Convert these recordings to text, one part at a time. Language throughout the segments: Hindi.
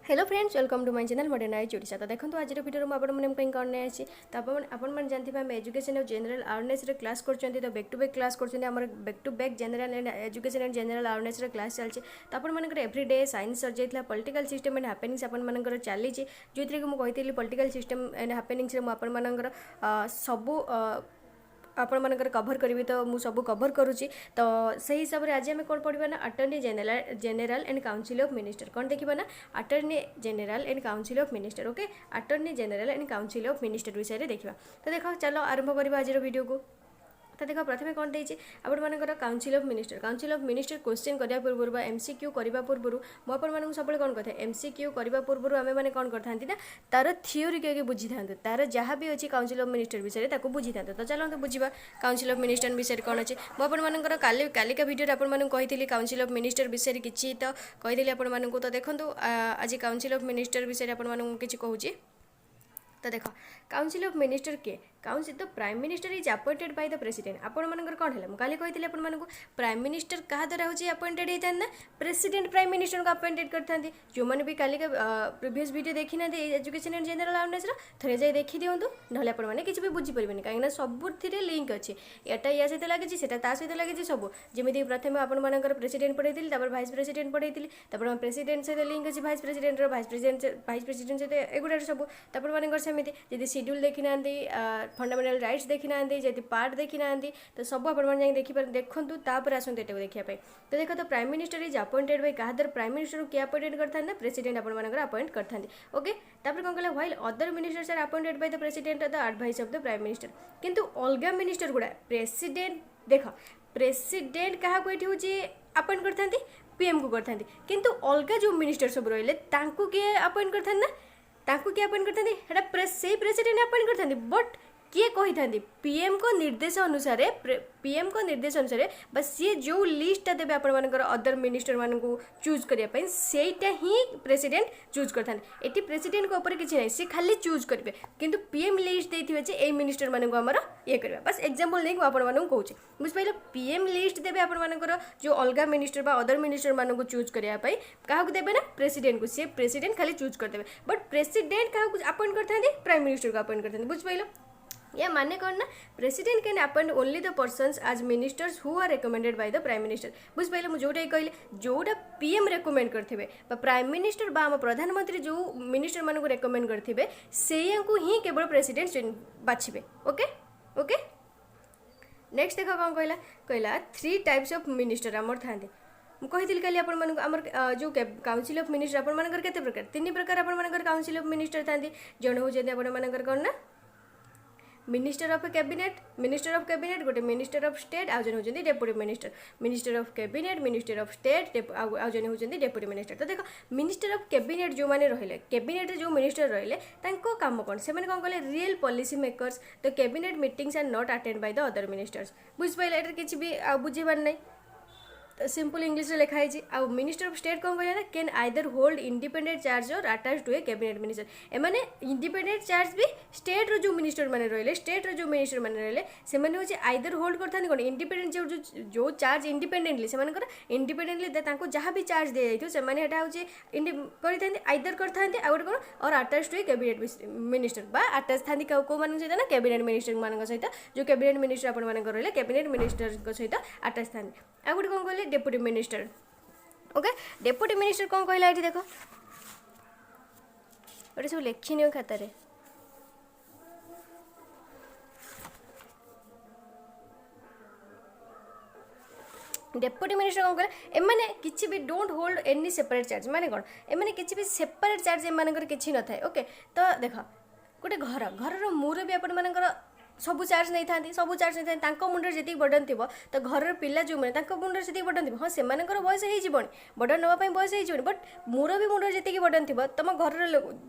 Hello friends welcome to my channel modernize Odisha. तो देखो आज वीडियो में आपको कौन आसी तो आपन जानते आम एजुकेशन और जनरल अवेयरनेस क्लास कर तो बैक टू बैक क्लास कर back to back general and education and general awareness class चलती। तो आपंकर एवरीडे साइंस सर जाता पॉलिटिकल सिस्टम एंड हैपेनिंग्स आपंकर चली जो कि मुझे पॉलिटिकल सिस्टम एंड हैपेनिंग्स मुझे सबू आपण मानकर कभर करी तो मु सब कभर करुच्ची। तो सही हिसाब से आज आम कौन पढ़ा ना attorney general and council of minister कौन देखा ना attorney general and council of minister. Okay attorney general and council of minister विषय में देखा। तो देख चलो आरंभ करवा आज वीडियो को। तो देख प्रथम कौन देती आपर काउंसिल ऑफ मिनिस्टर क्वेश्चन करने पूर्व एमसीक्यू करने पूर्व मुझे सब कौन कथा एमसीक्यू करने पूर्व आम मैंने कौन करता ना तार थीओरी के बुझी था तार जहाँ भी अच्छी काउंसिल ऑफ मिनिस्टर विषय में बुझी था। तो चलो बुझा काउंसिल ऑफ मिनिस्टर विषय कौन अच्छे मुझे कालिका भिडियो आपको कही काउंसिल ऑफ मिनिस्टर विषय किसी तो कहीदेली आपको। तो देखो आज काउंसिल ऑफ मिनिस्टर विषय आपको किसी कहूँ। तो देख काउंसिल ऑफ मिनिस्टर किए काउंसिल तो prime minister is appointed by the president आपण मानकर कौन है मुझे कही आपण मानक प्राइम मिनिस्टर क्या द्वारा हूँ अपॉइंटेड होता ना प्रेसिडेंट प्राइम मिनिस्टर को अपॉइंटेड करते जो मैंने भी काली प्रीवियस वीडियो देखी ना एजुकेशन एंड जनरल अवेयरनेस थे जाए देखी दिंतु ना आपने किसी भी बुझीपारे कहीं सबुर लिंक अच्छे एटा या सहित लगी से सहित लगी सब जमी प्रथम आपर प्रेसिडेंट पढ़ाई भाइस प्रेसिडेंट पढ़ाई प्रेसिडेंट सहित लिंक अच्छी भाइस प्रेसिडेंट भाइस प्रेसिडेंट सहित एगुड़ा सब मानकर सेमती जब शेड्यूल देखी ना फंडामेंटल राइट्स देखी ना जब पार्ट देखी ना तो सब आप देखिए देखूँ तापर आसतु ये देखा। तो देख तो prime minister is appointed bye क्या द्वारा प्राइम मिनिस्टर को किए अपॉइंटेड करता ना प्रेसिडेंट आपंकर अपॉइंट करते। ओके तापर कौन कहला while other ministers are appointed by the president the advice of the prime minister किंतु अलग मिनिस्टर गुड़ा प्रेसिडेंट देख प्रेसिडेंट क्या हूँ अपॉइंट करते पीएम को करते किंतु अलग जो मिनिस्टर सब रही किए अपॉइंट करते ना किए अपॉइंट करते से प्रेसिडेंट अपॉइंट करते बट किए कही था पीएम को निर्देश अनुसार बस सी जो लिस्टा देवे आपर अदर मिनिस्टर मान चूज करने सेटा ही प्रेसिडेंट चूज करते ये प्रेसिडेंट को ऊपर किसी ना सी खाली चूज करेंगे किंतु पीएम लिस्ट देते ए मिनिस्टर मानक आमर ये करवा बस एग्जांपल नहीं आपको कौचे बुझे पीएम लिस्ट देवे आपर जो अलग मिनिस्टर अदर मिनिस्टर मान चूज करने क्या देवे ना प्रेसिडेंट को सी प्रेसिडेंट खाली चूज करदे बट प्रेसिडेंट क्या अपॉइंट करते प्राइम मिनिस्टर को अपॉइंट करते बुझे या माने कौन ना president can appoint only the persons as ministers who are recommended by the prime minister बुझे मुझे जोटा कहले जोटा पीएम रेकमेंड करथिबे प्राइम मिनिस्टर बा प्रधानमंत्री जो मिनिस्टर मानक रेकमेंड करथिबे सेया को ही केवल प्रेसिडेंट बाछिबे। ओके ओके नेक्स्ट देख कौन कहला 3 टाइप्स ऑफ मिनिस्टर आमर थांते कही कल आमर जो काउंसिल ऑफ मिनिस्टर आपर केते प्रकार 3 प्रकार आपर काउंसिल ऑफ मिनिस्टर था जन होती आपर कौन ना मिनिस्टर ऑफ कैबिनेट गोटे मिनिस्टर ऑफ स्टेट आउ जन होती deputy minister of cabinet minister of state आउ जन होती डेप्यूटी मिनिस्टर। तो देख मिनिस्टर ऑफ कैबिनेट जो मैंने रहिले कैबिनेट जो मिनिस्टर रहिले काम कौन से कौन कले रियल पॉलिसी मेकर्स तो cabinet meetings are not attend by the other ministers बुझे किसी भी बुझेबार नहीं तो सिंपल इंग्लिश लिखाई आउ मिनिस्टर ऑफ स्टेट कौन कहना can either hold independent charge or attach to a cabinet minister एमाने इंडिपेंडेंट चार्ज भी स्टेट रो जो मिनिस्टर माने रहिले स्टेट रो जो मिनिस्टर माने रहिले से माने होचे आइदर होल्ड करथानी कोन इंडिपेंडेंट जो चार्ज इंडिपेंडेंटली से मानकर इंडिपेंडेंटली तांको जहाँ भी चार्ज दे जाइथो से माने हेटा होचे करथांती आइदर करथांती आ गोटे कोन और attach to a cabinet minister बा अटैच थांती को मान सहित ना कैबिनेट मिनिस्टर मान सहित जो कैबिनेट मिनिस्टर आपण मान रहिले कैबिनेट मिनिस्टर सहित अटैच थांती आ गोटे कोन कहले deputy minister. Okay deputy minister कौन कहला ये देख गोटे सब लिखी नि खातार डेप्यूटी मिनिस्टर कौन कहला एमाने किसी भी don't hold any separate charge माने कौन एमाने किसी भी सेपरेट चार्ज एमानकर किसी न थाए। ओके तो देख गोटे घर मुरबी आपण मानकर सबू चार्ज नहीं था सबू चार्ज नहीं था मुंडे जी बर्डन थी तो घर पिला जो मैंने मुंडे जी बर्डन थी हाँ से बयस हो बर्डन नापी बयस हो बट मुरबी मुंडे जी बर्डन थी तुम घर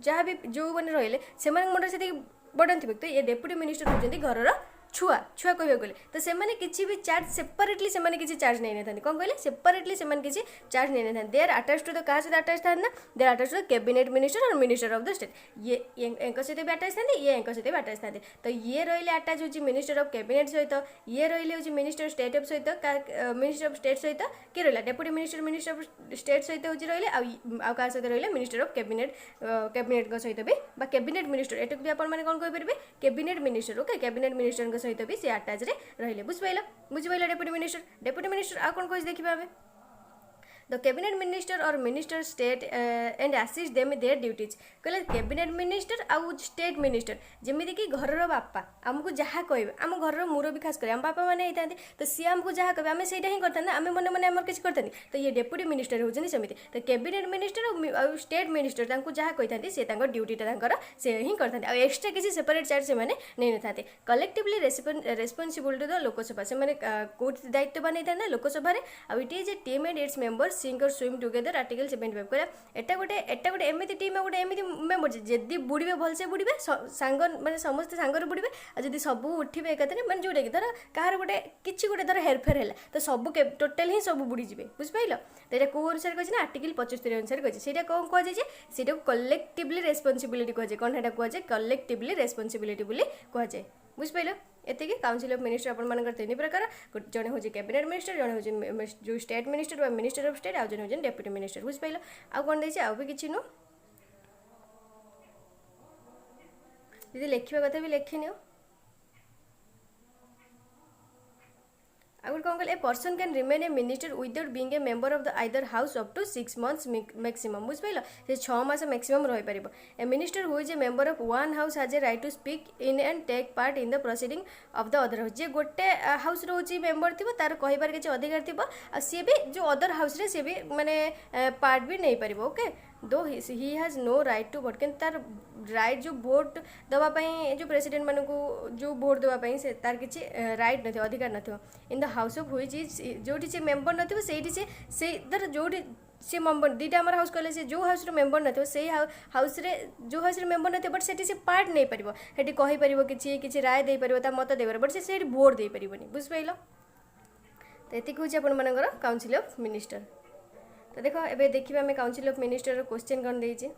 जहाँ भी जो मैंने रही से मुंडे से बर्डन थी तो ये डेप्यूटी मिनिस्टर होती घर छुआ छुआ कह गले तो से किसी भी चार्ज सेपरेटली से किसी चार्ज नहीं था कौन कहले सेपरेटली से किसी चार्ज नहीं था they are attach to the क्या सहित अटैच था ना they are attach to the cabinet minister और मिनिस्टर ऑफ द स्टेट ये सहित भी अटैच था ये सहित भी अटैच था तो ये रही अटैच हो मिनिस्टर ऑफ कैबिनेट सहित ये रही हूँ मिनिस्टर स्टेट ऑफ सहित मिनिस्टर ऑफ स्टेट सहित किए रहा डेप्यूटी मिनिस्टर ऑफ स्टेट सहित हूँ रही क्या सहित रही मिनिस्टर ऑफ कैबिनेट कैबिनेट सहित भी कैबिनेट मिनिस्टर एटक भी आपण मैंने कौन कहींपर cabinet minister okay cabinet minister सहित भी सी अटैच रही बुझिपाल डेप्यूटी मिनिस्टर आ कौन कह देखा आम द कैबिनेट मिनिस्टर और minister state and assist them their duties कहले कैबिनेट मिनिस्टर आउ स्टेट मिनिस्टर जमीती कि घर बापा आमको जहाँ कहे आम घर मुरबी खास कर आम बापा मैंने होता तो सी आमको जहाँ कहे आम से ही करता आम मन मन आम किसी करता तो ये डेप्यूटी मिनिस्टर होती सेमती तो कैबिनेट मिनिस्टर और स्टेट मिनिस्टर जहाँ कही था सी ड्यूटीटा से ही करते एक्सट्रा किसी सेपरेट चार्ज से नहीं था collectively responsible to the Lok Sabha से कौट दायित्व नहीं था लोकसभा आउ it is a team and its members sink और स्विम टुगेदर आर्टिकल 75 कहला एटा गोटे एमती टीम गोटे एमती मेम्बर जदि बुड़े भलसे बुड़े सांग मैंने समस्त सांगर बुड़े आदि सब उठे एकाथरे मैंने जोटा कि धर कहार गोटे किसी गोटे धर हेरफेर है तो सब टोटाल ही सब बुड़ीजे बुझिपाल तो यहाँ कौ अनुसार कही आर्टिकल 75 अनुसार कही से कौन कहुए कलेक्टिवली रेस्पॉन्सिबिलिटी कहुए कौन है कहुए कलेक्टिवली रेस्पॉन्सिबिलिटी कहुए बुझिपाल एति काउंसिल ऑफ मिनिस्टर आपण तीन प्रकार जड़े हूँ कैबिनेट मिनिस्टर जड़े हूँ जो state minister minister of state आउ जन हूँ डेप्यूटी मिनिस्टर बुझिपाल आउ कौन देती आउ भी किसी नु दीदी लिखा कथा भी लिखिनि आगे कौन कहले a person can remain a minister without being a member of the either house up to 6 months maximum बुझिपाल से 6 मास मैक्सिमम रही पार a minister who is a member of one house has a right to speak in and take part in the proceeding of the other house जे गोटे हाउस रोचे मेंबर थी तार कहिबार किसी अधिकार थी सी भी जो अदर हाउस रे सी भी माने पार्ट भी नहीं पार ओके दो he has no right to vote कि तार राइट जो भोट दवापाई जो प्रेसिडेंट मान को जो भोट दवापाई से तार किसी राइट न अधिकार न इन द हाउस ऑफ हुई जोटी से मेंबर न से धर जोटी सी मेंबर दीटा आम हाउस कहले से जो हाउस मेंबर न से हाउस रे जो हाउस मेंबर न बट से पार्ट नहीं पार से कहीपर किसी राय दे पार मत दे पार बट से भोट दे पार बुझिपाल तो ये हूँ आपर काउंसिल ऑफ मिनिस्टर तो देख ए देखिए आम काउंसिल ऑफ मिनिस्टर क्वेश्चन कौन देती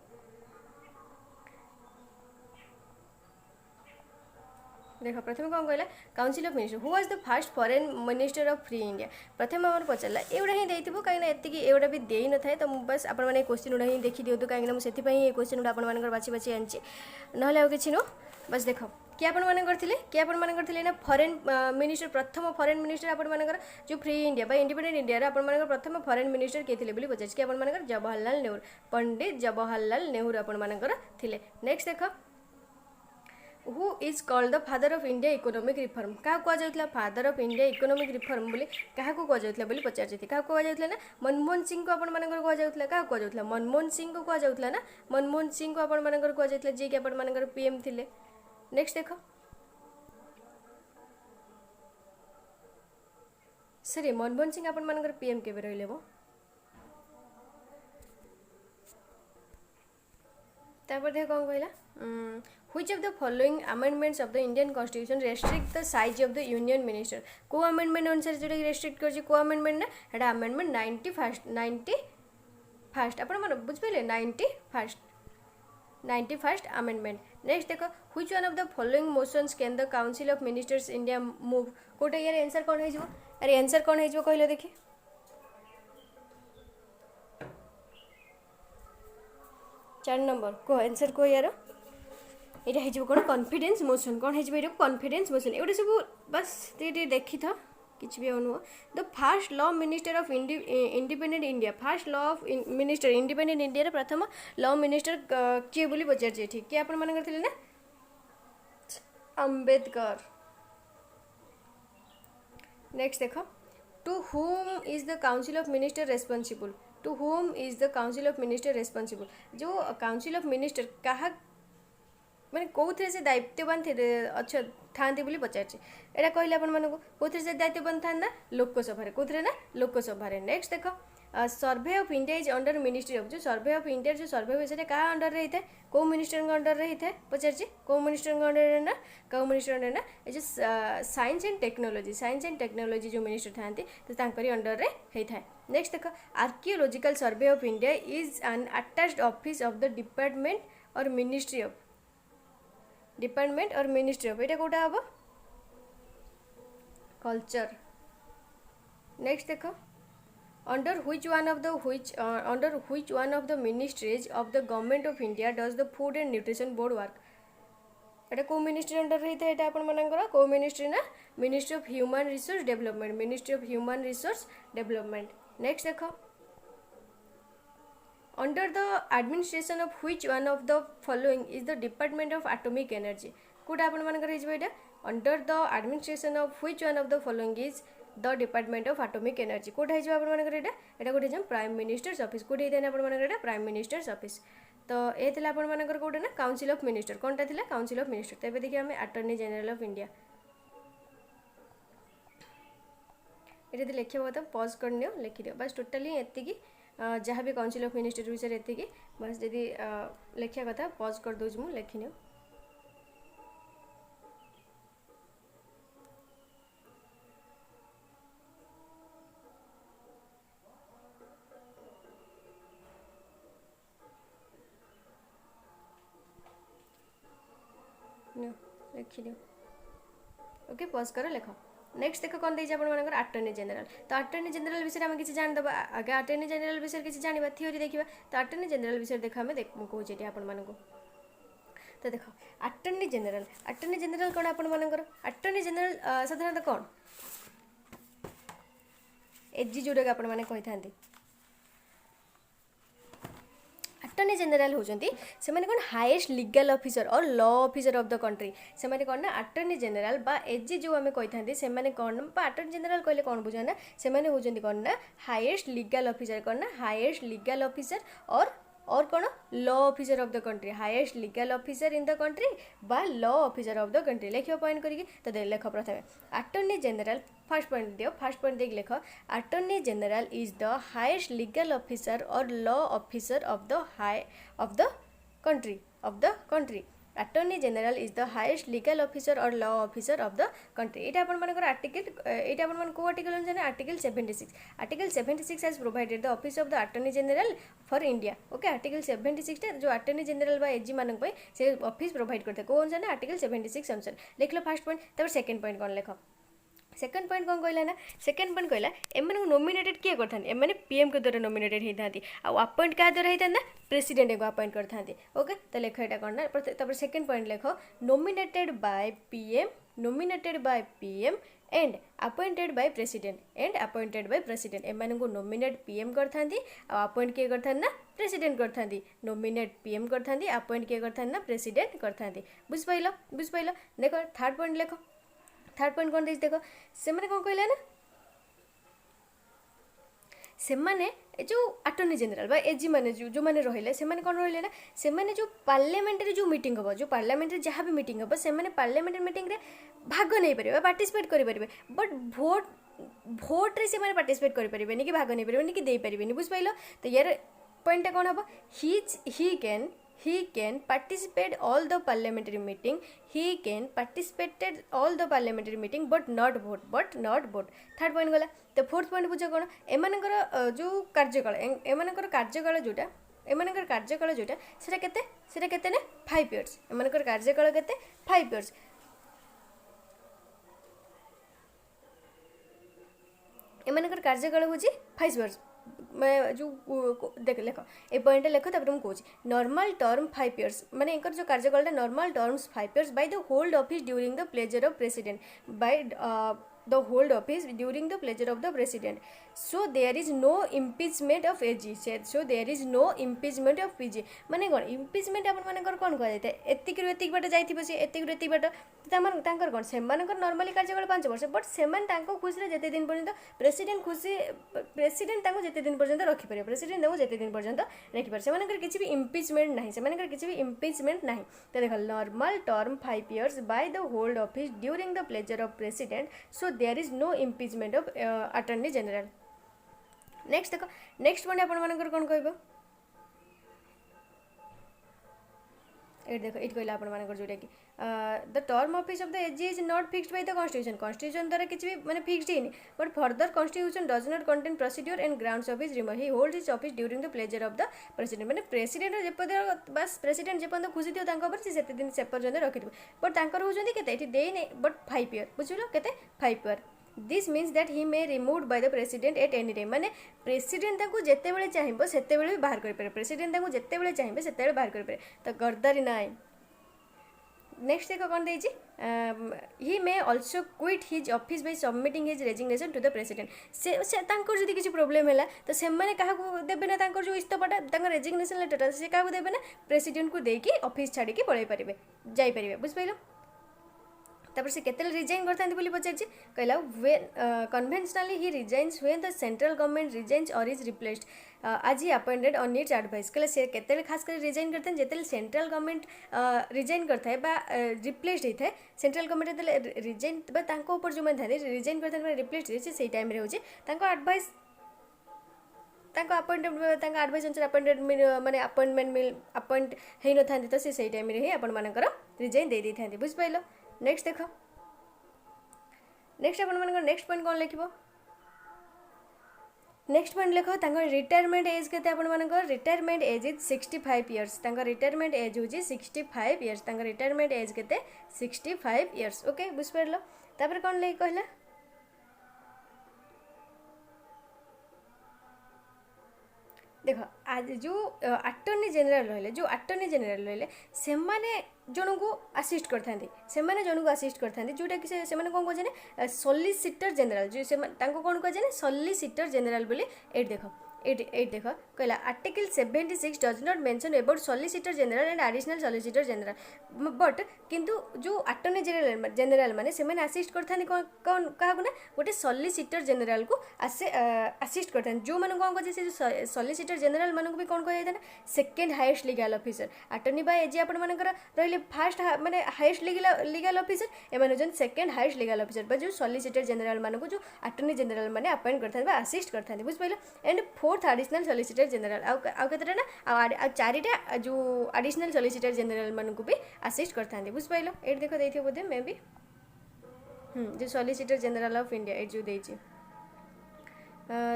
देख प्रथम कौन कहला council of minister who was the first foreign minister of free India प्रथम आम पचारा एगुड़ा ही देथिबो कहीं एतिकी एगुड़ा भी देई न थाए तो बस आपण माने क्वेश्चन गुड़ा ही देखी दियो कहीं मुझे से क्वेश्चन गुड़ा आपण बाछी बाछी आनी ना आउ कि बस देख किए आपण किए आपण ना फॉरेन मिनिस्टर प्रथम फॉरेन मिनिस्टर आपण जो फ्री इंडिया इंडिपेंडेंट इंडिया आपण प्रथम फॉरेन मिनिस्टर किए थे पचार कि आपण जवाहरलाल नेहरू पंडित जवाहरलाल नेहरू आपण थे नेक्स्ट देख who is called the father of India economic reform क्या कहुला father of India economic reform बोली क्या कहुला पचार क्या कहुला ना मनमोहन सिंह को आपण कहुला क्या कहुला मनमोहन सिंह को कहुला ना मनमोहन सिंह को आपण कहुला जी कि आपण पीएम थे नेक्स्ट देख सरी मनमोहन सिंह आपण पीएम के रही वो देख कौन कहला which of the following amendments of the Indian Constitution restrict the size of the union minister को amendment अनुसार जो restrict कर को amendment ना हेडा amendment 91st अपन मन बुझ पले 91st amendment next देखो which one of the following motions can the council of ministers India move Kota यार आंसर कौन है जो अरे आंसर कौन है जो कहलो देखि 4 नंबर को आंसर को यार यहाँ हो कौन कॉन्फिडेंस मोशन कौन हो कॉन्फिडेंस मोशन एगुटे सब बस देखी था किसी भी नुह the first law minister of independent India first law of minister independent India प्रथम लॉ मिनिस्टर किए बोली पचार ठीक किए आपण मान ना अम्बेडकर नेक्स्ट देख to whom is the council of minister responsible to whom is the council of minister responsible जो काउंसिल ऑफ मिनिस्टर क्या मैंने कौन से दायित्ववान अच्छा था बोली पचार यहाँ कहले आपण मानक कौन से दायित्ववान था लोकसभा कौन ना लोकसभा नेक्स्ट देख survey of India is under ministry of जो सर्भे ऑफ इंडिया जो सर्भे हुए से क्या अंडर रही है कौ मिनिस्टर अंडर रही है पचार कौ मिनिस्टर अंडर ना कौ मिनिस्टर अंडर ना ये जो साइंस एंड टेक्नोलोजी जो मिनिस्टर था तो अंडर रे होता है। नेक्स्ट देख archaeological survey of India is an attached office of the department और मिनिस्ट्री ऑफ ये कौटा हम कल्चर। नेक्स्ट देख under which one of the ministries of the government of India does the food and nutrition board work? एटा को मिनिस्ट्री अंडर रही है एटा अपन मनंकर को मिनिस्ट्री ना ministry of human resource development. Next देखो under the administration of which one of the following is the department of atomic energy कोटा अपन मनंकर हिजबो एटा under the administration of which one of the following is the department of atomic energy कोटा हिजबो अपन मनंकर एटा कोटे जम प्राइम मिनिस्टर्स ऑफिस कोटे हिते अपन मनंकर एटा प्राइम मिनिस्टर्स ऑफिस। तो ये थिला अपन मनंकर कोटे ना काउंसिल ऑफ मिनिस्टर कोनटा थिला काउंसिल ऑफ मिनिस्टर। तो देखिए हमें अटॉर्नी जनरल ऑफ इंडिया ये लिखा तो पॉज कर नियो लिखि दियो बस टोटली एतिकी जहाँ भी काउंसिल ऑफ मिनिस्टर विषय एतिकी बस जदि लिखा कथा पॉज कर दूँ मुझे लिखि नियो। लिखि दियो ओके पॉज कर लिख। नेक्स्ट देख कौन देख आप अटॉर्नी जनरल। तो अटॉर्नी जनरल विषय आम किसी जानीदे आगे अटॉर्नी जनरल विषय किसी जाना थ्योरी देखा। तो अटॉर्नी जनरल विषय देख आम कहूँ आपण तो देख अटॉर्नी जनरल कौन आपर अटॉर्नी जनरल साधारणतः कौन एजी जोटा आपण मैंने कही था अटॉर्नी जनरल होती से कौन हाईएस्ट लीगल ऑफिसर और law officer of the country से कौन ना अटॉर्नी जनरल बा एजी जो आम कही था से कौन अटॉर्नी जनरल कहले कौन बुझा ना से होती कौन ना हाईएस्ट लीगल ऑफिसर कौन ना हाईएस्ट लीगल ऑफिसर और कौन law officer of the country highest legal officer in the country बा law officer of the country लिख पॉइंट करके। तो देख प्रथम अटॉर्नी जनरल फर्स्ट पॉइंट दियो फर्स्ट पॉइंट देख लिख attorney general is the highest legal officer और law officer of the country attorney general is the highest legal officer और law officer of the country. ये आपर आर्टिकल ये अपन को आर्टिकल अनुसार article 76 has provided the office of the attorney general for India. Okay article 76 जो अटॉर्नी जनरल बा एजी मान से ऑफिस प्रोवाइड करते कौन अनुसार ना आर्टिकल 76 अनुसार लिख लो फर्स्ट पॉइंट। तब सेकंड पॉइंट कौन लिख सेकंड पॉइंट कौन कहला ना सेकंड पॉइंट कहला एम नोमिनेटेड किए करते एम पीएम के द्वारा नोमिनेटेड होती अपॉइंट क्या द्वारा होता ना प्रेसिडेंट को अपॉइंट करते। ओके तो लिख यहाँ कौन ना तब सेकंड पॉइंट लिख nominated by PM and appointed by president एम को नोमिनेट पीएम करते अपॉइंट किए करते ना प्रेसिडेंट करते नोमिनेट पीएम करते अपॉइंट किए करते ना प्रेसिडेंट करते बुझिपाल देख थर्ड पॉइंट लिख थर्ड पॉइंट कौन देख से कौन कहला ना से जो अटॉर्नी जनरल बा एजी मैंने जो मैंने रहिले से कौन रहिले ना से जो पार्लियामेंट जो मीटिंग हम जो पार्लियामेंट जहाँ भी मीटिंग हम से पार्लियामेंट मीटिंग रे भाग नहीं पारे पार्टिसिपेट करें बट भोट रे से पार्टिसिपेट करें कि भाग नहीं पारे कि दे पारे बुझिपाल। तो यार पॉइंटा कौन हम he can participate all the parliamentary meeting but not vote third point गला। तो फोर्थ पॉइंट बुझ कौन एमानकर जो कार्यकाल एमानकर कार्यकाल जोटा सेटा केते ना 5 years एमानकर कार्यकाल केते 5 years एमानकर कार्यकाल होची 5 years मैं जो देख लिख ए पॉइंट लिख तब मुझे कौन नॉर्मल टर्म 5 years माने इनकर जो कार्यकाल normal terms 5 years by the hold office during the pleasure of president by the hold office during the pleasure of the president so there is no impeachment of AG so there is no impeachment of PG माने कौन इम्पिचमेंट अपन कौन कह जाए एतिक बाट जाइए सी एतिक बाट कौन से नॉर्मली कार्यकाल 5 वर्ष बट से खुशी जिते दिन पर्यंत प्रेसिडेंट जिते दिन पर्यंत रखिपर प्रेसिडेंट जिते दिन पर्यंत रखिपर से किसी भी इम्पिचमेंट ना से किसी भी इम्पिचमेंट ना। तो देख normal term 5 years by the hold office during the pleasure of president so there is no impeachment of attorney general next देख नेक्स्ट पॉइंट आपंकर कौन कह ये देख ये कहला आपंकर जोटा कि the term office of the AG is not fixed by the constitution constitution द्वारा किसी भी मैंने फिक्स्ड ही नहीं but further constitution does not contain procedure and grounds of his removal he holds his office during the pleasure of the president मैंने प्रेसिडेंट जेपर्यंत बस प्रेसिडेंट जेपर्यंत खुशी थी से दिन से पर्यंत रखिथे बट तांकर होउछन्ती केते एठी देई नै बट 5 ईयर बुझिलो केते 5 year this means that he may removed by the president at any time माने प्रेसिडेंट तांको जेते बेले चाहिबो सेते बेले बाहर करि पारे प्रेसिडेंट तांको जेते बेले चाहिबे सेते बेले बाहर करि पारे तो गरदारी नाइ नेक्स्ट देख कौन देजी he may also quit his office by submitting his resignation to the president से तांकर जदि किसी प्रॉब्लम है तो से मैंने क्या देवे ना तांकर जो इस्तफाटा रेजिग्नेशन लेटर से क्या देवे ना प्रेसिडेंट को देकी ऑफिस छाड़ी पड़े पारे जापर बुझिपार तापर से केते रिजाइन करता पचार कहला when conventionally he resigns when the central government resigns और इज रिप्लेस्ड आज he appointed on its advice कहला से केते खास कर रिजाइन करते हैं जेते सेंट्रल गवर्नमेंट रिजाइन करता है बा रिप्लेस्ड होता है सेंट्रल गवर्नमेंट रिजाइन ऊपर जो मैंने था रिजाइन करते हैं रिप्लेस्ड होती है टाइम होची एडवाइस अपॉइंटमेंट एडवाइस अनुसार अपॉइंटेड माने अपॉइंटमेंट मिल अपॉइंट हो न था तो से टाइम ही आपंकर रिजाइन दे था बुझिपार नेक्स्ट देख नेक्स्ट आप नेक्स्ट पॉइंट कौन लिख नेक्स्ट पॉइंट लिख रिटायरमेंट एज के retirement age is 65 years retirement age हूँ 65 इयर्स रिटायरमेंट एज के 65 इयर्स ओके बुझिपार तापर कौन लिख कहला देख आज जो अटर्नी जनरल रही जो अटर्नी जनरल रही से जन को आसिस्ट करते जन को आसिस्ट करते जोटा कि से कौन कहे सॉलिसिटर जनरल जो कौन कहे सॉलिसिटर जनरल बोली एट देख एट देख कहला article 76 does not mention about solicitor general and additional solicitor general but किंतु जो अटर्नी जनरल माने से मैंने आसिस्ट करते कौन क्या ना गोटे सॉलिसिटर जनरल को आसिस्ट करते जो मैंने कौन कहे सॉलिसिटर जनरल मानक भी कौन कह second highest legal officer attorney by AG आपण मानकर रहिले फास्ट माने हाईएस्ट लीगल ऑफिसर एम हूँ सेकेंड हाईएस्ट लीगल ऑफिसर जो सॉलिसिटर जनरल मानक जो अटर्नी जनरल माने अपॉइंट करते आसिस्ट करते बुझिपारे and fourth additional solicitor general आते ना चारिटा जो एडिशनल सॉलिसिटर जनरल मानक भी आसिस्ट करते बुझिपार ये देख देखिए बोधे मे बी जो सॉलिसिटर जनरल ऑफ इंडिया ये जो देती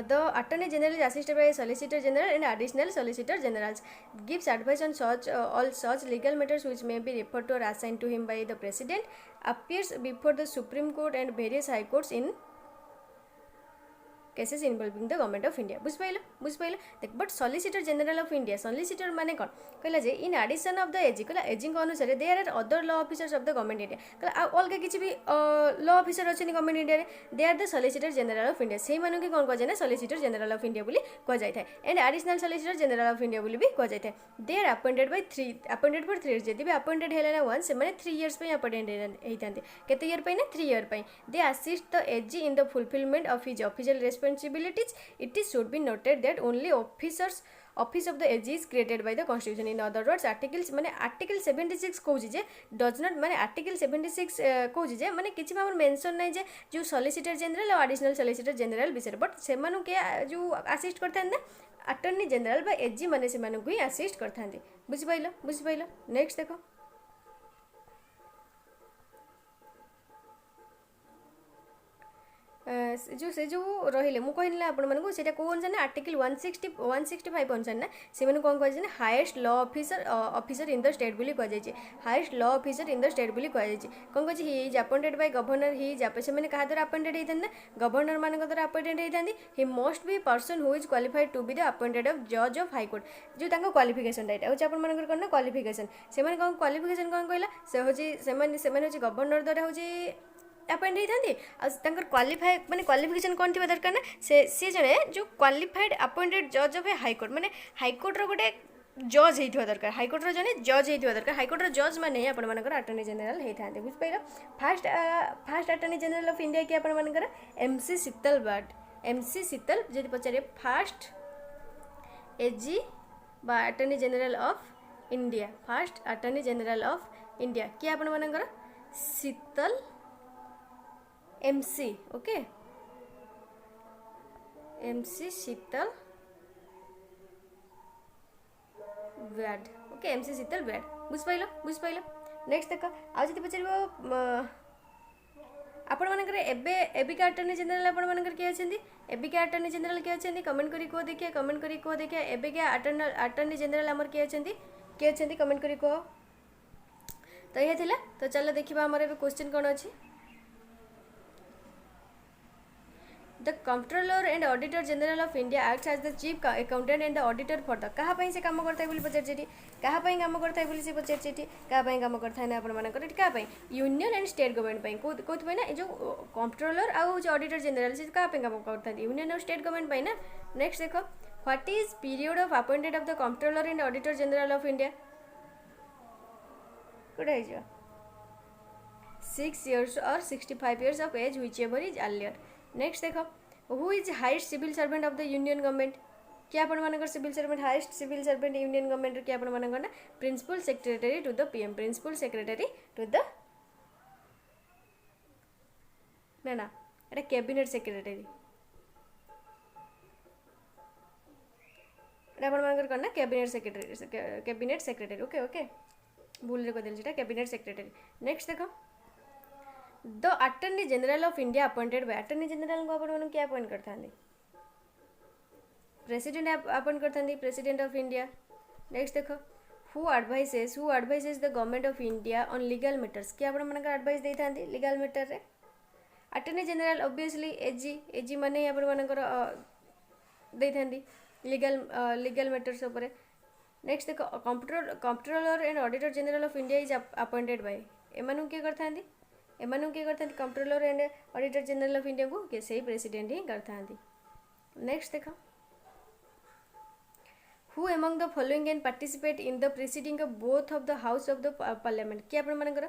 the attorney general is assisted by a solicitor general and additional solicitor generals gives advice on such all such legal matters which may be referred to or assigned to him by the president appears before the Supreme Court and various high courts in cases involving the government of India बुझिपारे देख but solicitor general of India solicitor माने कौन कहला जे in addition of the AG कहला एजिंग अनुसार they are other law officers of the government India कहला अलग किसी भी लॉ ऑफिसर अच्छे government India they are the solicitor general of India से मानक कौन कह जाए सॉलिसिटर जनरल ऑफ इंडिया बोली कह जाए and additional solicitor general of India बोली भी कह जाए they are appointed by 3 appointed for 3 years जदि भी अपॉइंटेड है ना वन से 3 इयर्स पे अपॉइंटेड होता केते ईयर पे ना 3 ईयर पे they assist the AG in the fulfilment of his official responsibilities it is should be noted that only office of the AG is created by the constitution in other words articles माने article 76 कहूँ जे does not माने article 76 कहूँ जे माने किसी में मेंशन नहीं जे जो सॉलिसिटर जनरल और एडिशनल सॉलिसिटर जनरल विषय बट से के जो असिस्ट करते हैं ना अटर्नी जनरल बा एजी माने से ही असिस्ट करते हैं बुझिपाइल नेक्स्ट देखो जो से जो रही मुझे कहला आपको कौन अनुसार ना आर्टिकल 165 अनुसार ना से कौन कह highest law officer in the state बोली कहुई highest law officer in the state बोली कहुई कौन कह he is appointed by governor ही से क्या द्वारा अपॉइंटेड होता ना गवर्नर मान द्वारा अपॉइंटेड होता he must be person who is qualified to be the appointed of जज ऑफ हाईकोर्ट जो क्वालिफिकेशन यहाँ हूँ आप कौन ना क्वालिफिकेशन से कौन क्वालिफिकेशन कौन कहला से हूँ गवर्नर द्वारा हूँ अपॉइंट होती क्वालिफाई माने क्वालिफिकेशन कौन थी दरकार ना से जड़े जो क्वालिफाइड अपॉइंटेड जज ऑफ ए हाईकोर्ट माने हाईकोर्टर गोटे जज होता दरकार हाईकोर्टर जड़े जज होता दरकार हाईकोर्टर जज मैंने आपर अटर्नी जनरल होता है बुझिपार first attorney general of India कि आपर MC Sheetal but MC Sheetal जब पचारे फास्ट एजी बा attorney general of India first attorney general of India कि आपर Sheetal MC okay MC Sheetal व्याड ओके MC शीतल व्याड बुझिपाइल नेक्स्ट देख आज जदि पचार आपण मानकर एबिका अटर्नी जनरल आपण मानकर किए अछंती एबिका अटर्नी जनरल किए अछंती कमेंट करी को देखिए कमेंट करी को देखिए एबिका अटर्नी जनरल हमर किए अछंती कमेंट करी को तो ये थिला तो चलो देखिबा हमर एबे क्वेश्चन कोन अछि The Comptroller and Auditor General of India acts as the chief accountant and the auditor for the कहा पई से काम करता है बोली पचार चेटी कहा पई काम करता है बोली से पचार चेटी कहा पई काम करता है ना आपण मानकर कहा पई यूनियन एंड स्टेट गवर्नमेंट पई कोथ पई ना ए जो कंट्रोलर आ जो ऑडिटर जनरल से कहा पई काम करता है यूनियन और स्टेट गवर्नमेंट पई ना नेक्स्ट देखो what is period of appointed of the controller and auditor general of India कोडा है जो 6 years or 65 years of age whichever is earlier next देखो who is highest civil servant of the union government क्या आपण मानकर civil servant highest civil servant union government क्या आपण मानकर ना principal secretary to the PM principal secretary to the ना ना एटा कैबिनेट सेक्रेटरी एटा आपण मानकर करना कैबिनेट सेक्रेटरी ओके ओके भूल रे कदेल जेटा कैबिनेट सेक्रेटरी नेक्स्ट देखो the attorney general of India appointed by attorney general को आपण क्या अपॉइंट करता प्रेसिडेंट अपॉइंट करता प्रेसिडेंट ऑफ इंडिया नेक्स्ट देखो who advices the government of India on legal matters क्या आपण मानकर एडवाइस देता लीगल मैटर रे अटर्नी जनरल ऑब्वियसली एजी माने आपण मानकर देता लीगल मैटर्स ऊपर नेक्स्ट देखो controller and auditor general of India is appointed bye एमानु के करता एमानु के करता controller and auditor general of India को के सही प्रेसिडेंट ही करता नेक्स्ट देखो who among the following and participate in the presiding of both of the house of the parliament किए आपण मानकर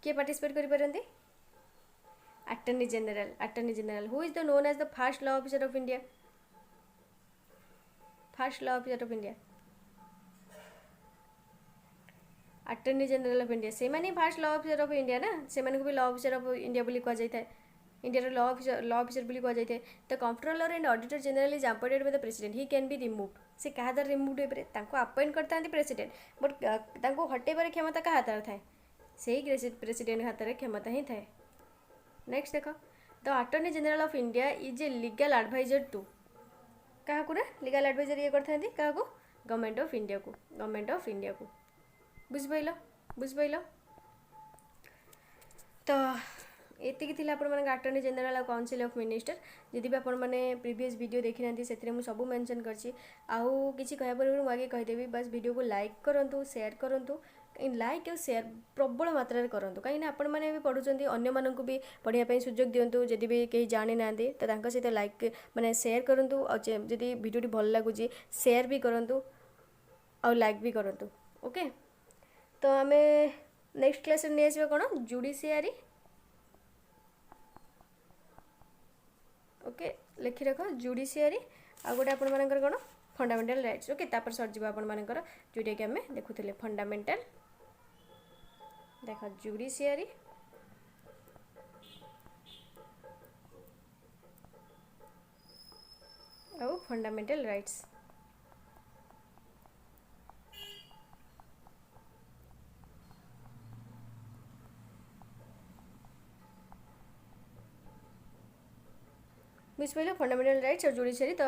किए पार्टिसिपेट करि परंती attorney general who is the known as the first law officer of India attorney general of India से माने first law officer of India ना से माने को भी लॉ ऑफिसर ऑफ इंडिया बोली कह जाय थाए इंडिया लॉ ऑफिसर बोली कह जाय थाए the controller and auditor general is appointed by the president he can be removed से कहा दर रिमूव्ड होय परे तांको अपॉइंट करता प्रेसिडेंट बट तांको हटेबार क्षमता का हाथ थाए सही प्रेसिडेंट हाथ रे क्षमता ही थाए नेक्स्ट देखो the attorney general of India is a legal adviser to क्या को लीगल एडवाइजर ये करता क्या को गवर्नमेंट ऑफ इंडिया को बुझिपाइल तो एतिकी थिला आपण माने attorney general council of minister जदि भी आपण माने प्रीवियस वीडियो देखि नांती सेथिरे मु सब मेंशन करछि आउ किछि कहया पर मु आगे कहि देबी बस वीडियो को लाइक करंतु शेयर करंतु लाइक और शेयर प्रबल मात्रा रे करंतु कहीं आपण माने भी पढुचंती अन्य माननकु भी पढिया पई सुजोग दियंतु जदि भी केही जानि नांती तो तांका सहित लाइक माने शेयर करंतु और जदि वीडियो भल लागुची शेयर भी करंतु और लाइक भी करंतु ओके तो आमे नेक्स्ट क्लास रे नै आसीबा कोन जुडिशियरी ओके लिखि रख जुडिशियरी आ गोटे आपण मानकर कोन फंडामेंटल राइट्स ओके तापर सर जीवा आपण मानकर जोटा कि आमे देखुथिले फंडामेंटल देखो जुडिशियरी और फंडामेंटल राइट्स बुझिपारे फंडामेंटल राइट्स और जुडिशियरी तो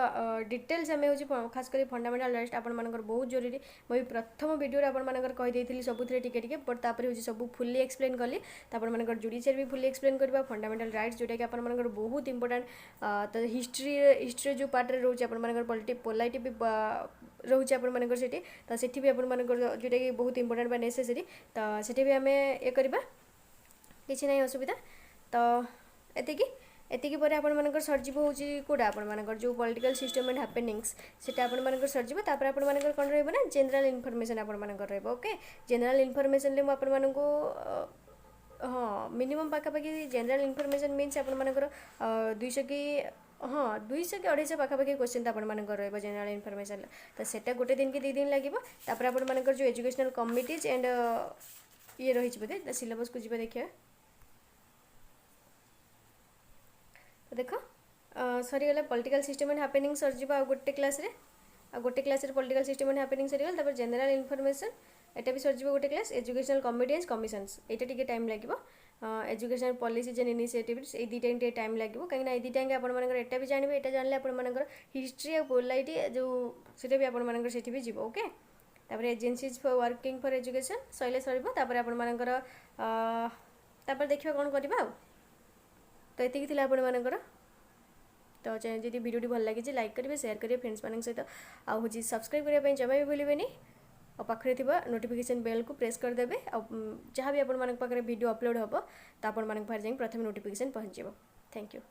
डिटेल्स आम हूँ खास कर फंडामेंटल राइट्स आपण मानकर बहुत जरूरी मुझे प्रथम वीडियो आपण मानकर कहीदेली सबुथिरे टिके टिके बट तापर हूँ सब फुल्ली एक्सप्लेन कली तापर मानकर जुडिशियरी भी फुल्ली एक्सप्लेन करबा फंडामेंटल राइट्स जोटा कि आपण मानकर बहुत इंपोर्टेंट तो हिस्ट्री जो पार्ट रे रोचे आपण मानकर पोलाइट भी रोचे आपण मानकर सेठी तो सेठी भी आपण मानकर जोटा कि बहुत इंपोर्टेंट बा नेसेसरी तो सेठी भी आमे ए करबा किछि नै असुविधा तो एतिकी पर आपण मानकर सर्जिव होची कोडा आपण मानकर जो पॉलिटिकल सिस्टम एंड हैपेनिंग्स सेटा आपण मानकर सर्जिव तापर आपण मानकर कोन रहबो ना जनरल इन्फॉर्मेशन आपण मानकर रहबो ओके जनरल इन्फॉर्मेशन ले म आपण मानको हां मिनिमम पाका पाकी जनरल इन्फॉर्मेशन मींस आपण मानकर 200 की हाँ 200 के 250 पाखापाखि क्वेश्चन आपण मानकर रहबो जनरल इन्फॉर्मेशन तो सेटा गोटे दिन के 2 दिन लागिबो तापर आपण मानकर जो एजुकेशनल कमिटीज एंड ये रही छ बदे सिलेबस को जिबा देखिया तो देखो सरीगला पॉलिटिकल सिस्टम एंड हैपेनिंग सरजिबा आ गोटे क्लास रे आ गोटे क्लास रे पॉलिटिकल सिस्टम एंड हैपेनिंग सरीगला तापर जनरल इनफॉरमेशन एटा भी सरजिबा गोटे क्लास एजुकेशनल कमिटीज कमिशंस एटा टिके टाइम लागिबो एजुकेशनल पॉलिसीज एंड इनिशिएटिव्स ए दुटा टिके टाइम लागिबो कहीं ए दुटा आपण मानकर एटा भी जानबे एटा जानले आपण मानकर हिस्ट्री आ पोलाइटी जो सेटा भी आपण मानकर सेठी भी जीवो ओके तापर agencies for working for education सइले सरबो तापर आपण मानकर तापर देखिबा कोन करबा तो एतिक थिला आपण मानकर तो जदि वीडियो भल लगी लाइक करेंगे शेयर करेंगे फ्रेंड्स मान सहित आउ सब्सक्राइब करने जमा भी भूलें और पाखे नोटिफिकेशन बेल को प्रेस करदे जहाँ भी आप वीडियो अपलोड हम तो आप प्रथम नोटिफिकेशन पहुँच थैंक यू।